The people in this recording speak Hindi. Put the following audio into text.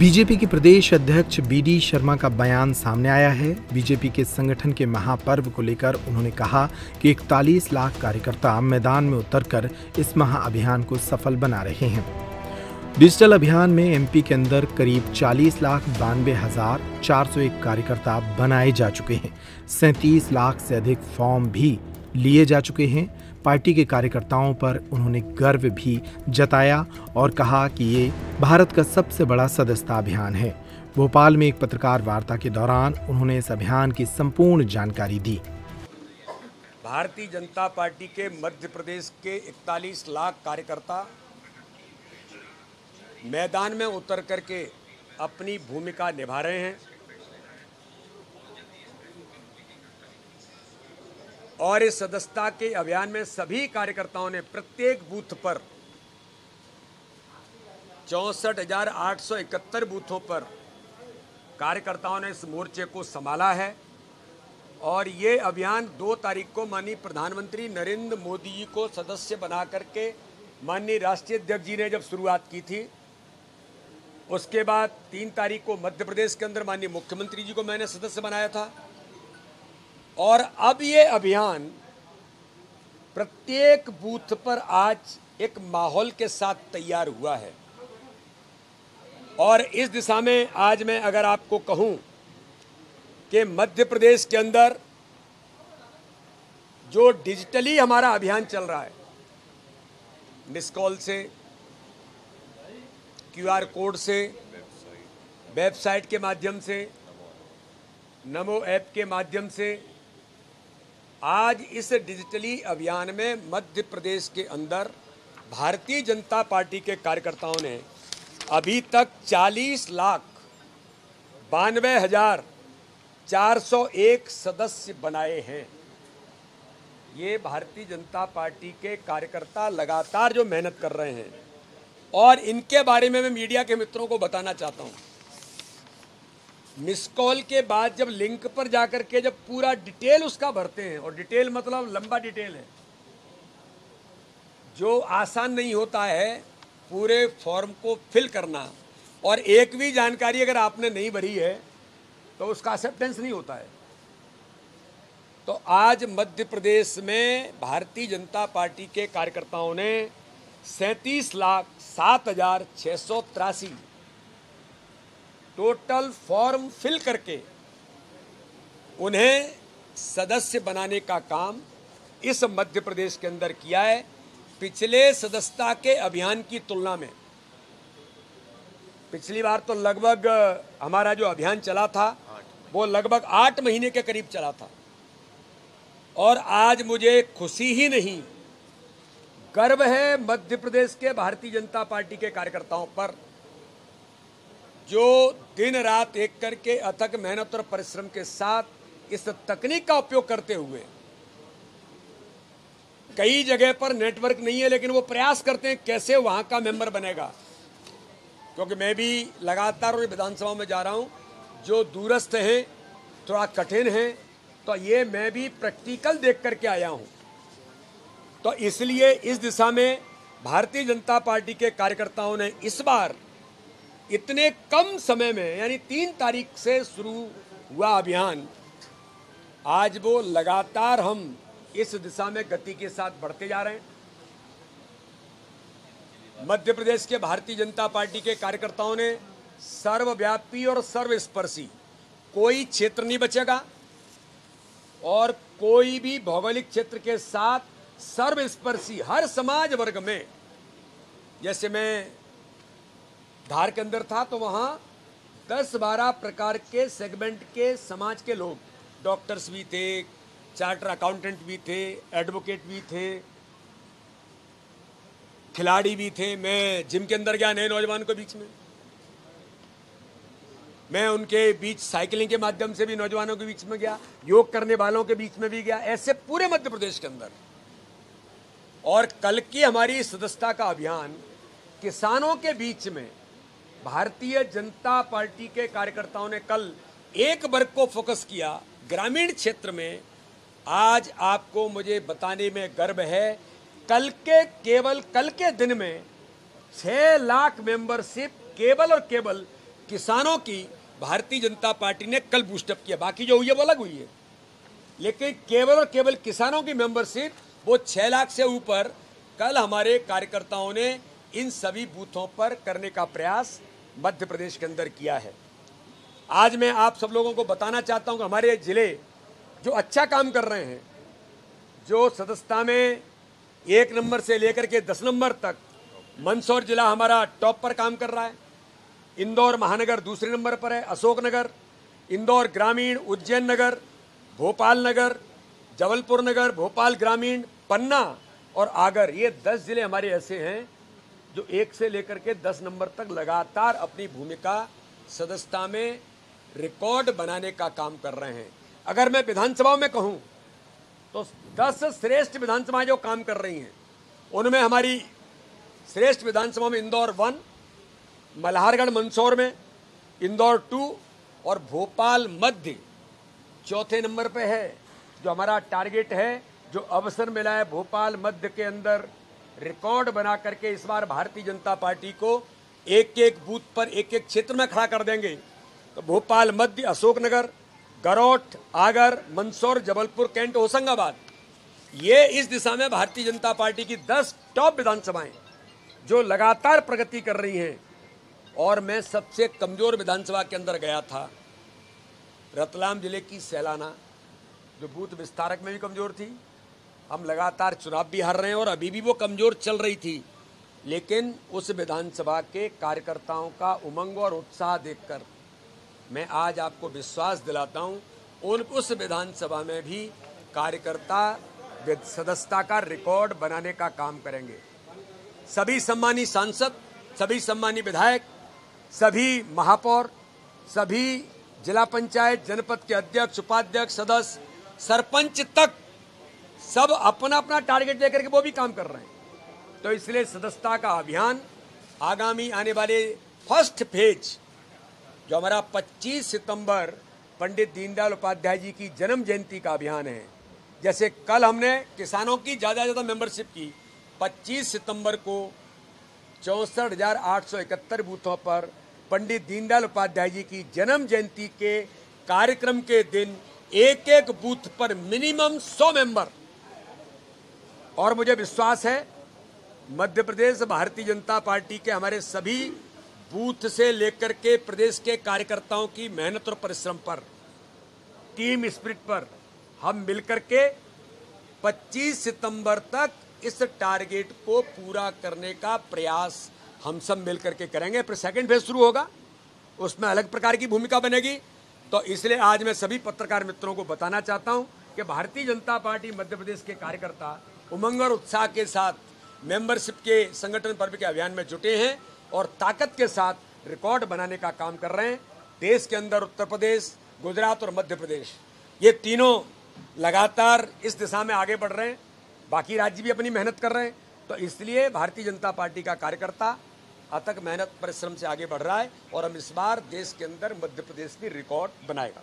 बीजेपी के प्रदेश अध्यक्ष बीडी शर्मा का बयान सामने आया है। बीजेपी के संगठन के महापर्व को लेकर उन्होंने कहा कि 41 लाख कार्यकर्ता मैदान में उतरकर इस महाअभियान को सफल बना रहे हैं। डिजिटल अभियान में एमपी के अंदर करीब 40,92,401 कार्यकर्ता बनाए जा चुके हैं। 37 लाख से अधिक फॉर्म भी लिए जा चुके हैं। पार्टी के कार्यकर्ताओं पर उन्होंने गर्व भी जताया और कहा कि ये भारत का सबसे बड़ा सदस्यता अभियान है। भोपाल में एक पत्रकार वार्ता के दौरान उन्होंने इस अभियान की संपूर्ण जानकारी दी। भारतीय जनता पार्टी के मध्य प्रदेश के 41 लाख कार्यकर्ता मैदान में उतर करके अपनी भूमिका निभा रहे हैं और इस सदस्यता के अभियान में सभी कार्यकर्ताओं ने प्रत्येक बूथ पर 64,871 बूथों पर कार्यकर्ताओं ने इस मोर्चे को संभाला है। और ये अभियान 2 तारीख को माननीय प्रधानमंत्री नरेंद्र मोदी जी को सदस्य बना करके माननीय राष्ट्रीय अध्यक्ष जी ने जब शुरुआत की थी, उसके बाद 3 तारीख को मध्य प्रदेश के अंदर माननीय मुख्यमंत्री जी को मैंने सदस्य बनाया था। और अब ये अभियान प्रत्येक बूथ पर आज एक माहौल के साथ तैयार हुआ है। और इस दिशा में आज मैं अगर आपको कहूं कि मध्य प्रदेश के अंदर जो डिजिटली हमारा अभियान चल रहा है, मिस कॉल से, क्यूआर कोड से, वेबसाइट के माध्यम से, नमो ऐप के माध्यम से, आज इस डिजिटली अभियान में मध्य प्रदेश के अंदर भारतीय जनता पार्टी के कार्यकर्ताओं ने अभी तक 40,92,401 सदस्य बनाए हैं। ये भारतीय जनता पार्टी के कार्यकर्ता लगातार जो मेहनत कर रहे हैं और इनके बारे में मैं मीडिया के मित्रों को बताना चाहता हूं। मिस कॉल के बाद जब लिंक पर जाकर के जब पूरा डिटेल उसका भरते हैं, और डिटेल मतलब लंबा डिटेल है, जो आसान नहीं होता है पूरे फॉर्म को फिल करना, और एक भी जानकारी अगर आपने नहीं भरी है तो उसका एक्सेप्टेंस नहीं होता है। तो आज मध्य प्रदेश में भारतीय जनता पार्टी के कार्यकर्ताओं ने 37,07,683 टोटल फॉर्म फिल करके उन्हें सदस्य बनाने का काम इस मध्य प्रदेश के अंदर किया है। पिछले सदस्यता के अभियान की तुलना में पिछली बार तो लगभग हमारा जो अभियान चला था वो लगभग 8 महीने के करीब चला था। और आज मुझे खुशी ही नहीं, गर्व है मध्य प्रदेश के भारतीय जनता पार्टी के कार्यकर्ताओं पर, जो दिन रात एक करके अथक मेहनत और परिश्रम के साथ इस तकनीक का उपयोग करते हुए, कई जगह पर नेटवर्क नहीं है लेकिन वो प्रयास करते हैं कैसे वहां का मेंबर बनेगा। क्योंकि मैं भी लगातार विधानसभा में जा रहा हूं, जो दूरस्थ हैं, थोड़ा कठिन हैं, तो ये मैं भी प्रैक्टिकल देख करके आया हूं। तो इसलिए इस दिशा में भारतीय जनता पार्टी के कार्यकर्ताओं ने इस बार इतने कम समय में, यानी 3 तारीख से शुरू हुआ अभियान, आज वो लगातार हम इस दिशा में गति के साथ बढ़ते जा रहे हैं। मध्य प्रदेश के भारतीय जनता पार्टी के कार्यकर्ताओं ने सर्वव्यापी और सर्वस्पर्शी, कोई क्षेत्र नहीं बचेगा और कोई भी भौगोलिक क्षेत्र के साथ सर्वस्पर्शी हर समाज वर्ग में, जैसे मैं धार के अंदर था तो वहाँ 10-12 प्रकार के सेगमेंट के समाज के लोग, डॉक्टर्स भी थे, चार्टर अकाउंटेंट भी थे, एडवोकेट भी थे, खिलाड़ी भी थे। मैं जिम के अंदर गया नए नौजवान के बीच में, मैं उनके बीच साइकिलिंग के माध्यम से भी नौजवानों के बीच में गया, योग करने वालों के बीच में भी गया, ऐसे पूरे मध्य प्रदेश के अंदर। और कल की हमारी सदस्यता का अभियान किसानों के बीच में भारतीय जनता पार्टी के कार्यकर्ताओं ने कल एक वर्ग को फोकस किया, ग्रामीण क्षेत्र में। आज आपको मुझे बताने में गर्व है, कल के दिन में 6 लाख मेंबरशिप केवल और केवल किसानों की भारतीय जनता पार्टी ने कल बूस्टअप किया, बाकी जो हुई है वो अलग हुई है, लेकिन केवल और केवल किसानों की मेंबरशिप वो 6 लाख से ऊपर कल हमारे कार्यकर्ताओं ने इन सभी बूथों पर करने का प्रयास मध्य प्रदेश के अंदर किया है। आज मैं आप सब लोगों को बताना चाहता हूं कि हमारे जिले जो अच्छा काम कर रहे हैं, जो सदस्यता में 1 नंबर से लेकर के 10 नंबर तक, मंदसौर जिला हमारा टॉप पर काम कर रहा है, इंदौर महानगर दूसरे नंबर पर है, अशोकनगर, इंदौर ग्रामीण, उज्जैन नगर, भोपाल नगर, जबलपुर नगर, भोपाल ग्रामीण, पन्ना और आगर, ये 10 जिले हमारे ऐसे हैं जो 1 से लेकर के 10 नंबर तक लगातार अपनी भूमिका सदस्यता में रिकॉर्ड बनाने का काम कर रहे हैं। अगर मैं विधानसभा में कहूं तो 10 श्रेष्ठ विधानसभाएं जो काम कर रही हैं, उनमें हमारी श्रेष्ठ विधानसभा में इंदौर 1, मल्हारगढ़ मंदसौर में इंदौर 2 और भोपाल मध्य चौथे नंबर पे है। जो हमारा टारगेट है, जो अवसर मिला है भोपाल मध्य के अंदर रिकॉर्ड बना करके इस बार भारतीय जनता पार्टी को एक एक बूथ पर एक एक क्षेत्र में खड़ा कर देंगे, तो भोपाल मध्य, अशोकनगर, गरौठ, आगर, मंदसौर, जबलपुर, कैंट, होशंगाबाद, ये इस दिशा में भारतीय जनता पार्टी की 10 टॉप विधानसभाएं जो लगातार प्रगति कर रही हैं। और मैं सबसे कमजोर विधानसभा के अंदर गया था, रतलाम जिले की सैलाना, जो बूथ विस्तारक में भी कमजोर थी। हम लगातार चुनाव भी हार रहे हैं और अभी भी वो कमजोर चल रही थी, लेकिन उस विधानसभा के कार्यकर्ताओं का उमंग और उत्साह देखकर मैं आज आपको विश्वास दिलाता हूं, उस विधानसभा में भी कार्यकर्ता सदस्यता का रिकॉर्ड बनाने का काम करेंगे। सभी सम्मानी सांसद, सभी सम्मानी विधायक, सभी महापौर, सभी जिला पंचायत, जनपद के अध्यक्ष, उपाध्यक्ष, सदस्य, सरपंच तक सब अपना अपना टारगेट लेकर के वो भी काम कर रहे हैं। तो इसलिए सदस्यता का अभियान आगामी आने वाले फर्स्ट फेज, जो हमारा 25 सितंबर पंडित दीनदयाल उपाध्याय जी की जन्म जयंती का अभियान है, जैसे कल हमने किसानों की ज़्यादा मेंबरशिप की, 25 सितंबर को 64,871 बूथों पर पंडित दीनदयाल उपाध्याय जी की जन्म जयंती के कार्यक्रम के दिन एक एक बूथ पर मिनिमम 100 मेंबर। और मुझे विश्वास है मध्य प्रदेश भारतीय जनता पार्टी के हमारे सभी बूथ से लेकर के प्रदेश के कार्यकर्ताओं की मेहनत और परिश्रम पर, टीम स्पिरिट पर हम मिलकर के 25 सितंबर तक इस टारगेट को पूरा करने का प्रयास हम सब मिलकर के करेंगे। फिर सेकंड फेज शुरू होगा, उसमें अलग प्रकार की भूमिका बनेगी। तो इसलिए आज मैं सभी पत्रकार मित्रों को बताना चाहता हूं कि भारतीय जनता पार्टी मध्य प्रदेश के कार्यकर्ता उमंग और उत्साह के साथ मेंबरशिप के संगठन पर्व के अभियान में जुटे हैं और ताकत के साथ रिकॉर्ड बनाने का काम कर रहे हैं। देश के अंदर उत्तर प्रदेश, गुजरात और मध्य प्रदेश, ये तीनों लगातार इस दिशा में आगे बढ़ रहे हैं, बाकी राज्य भी अपनी मेहनत कर रहे हैं। तो इसलिए भारतीय जनता पार्टी का कार्यकर्ता अथक मेहनत परिश्रम से आगे बढ़ रहा है और हम इस बार देश के अंदर मध्य प्रदेश भी रिकॉर्ड बनाएगा।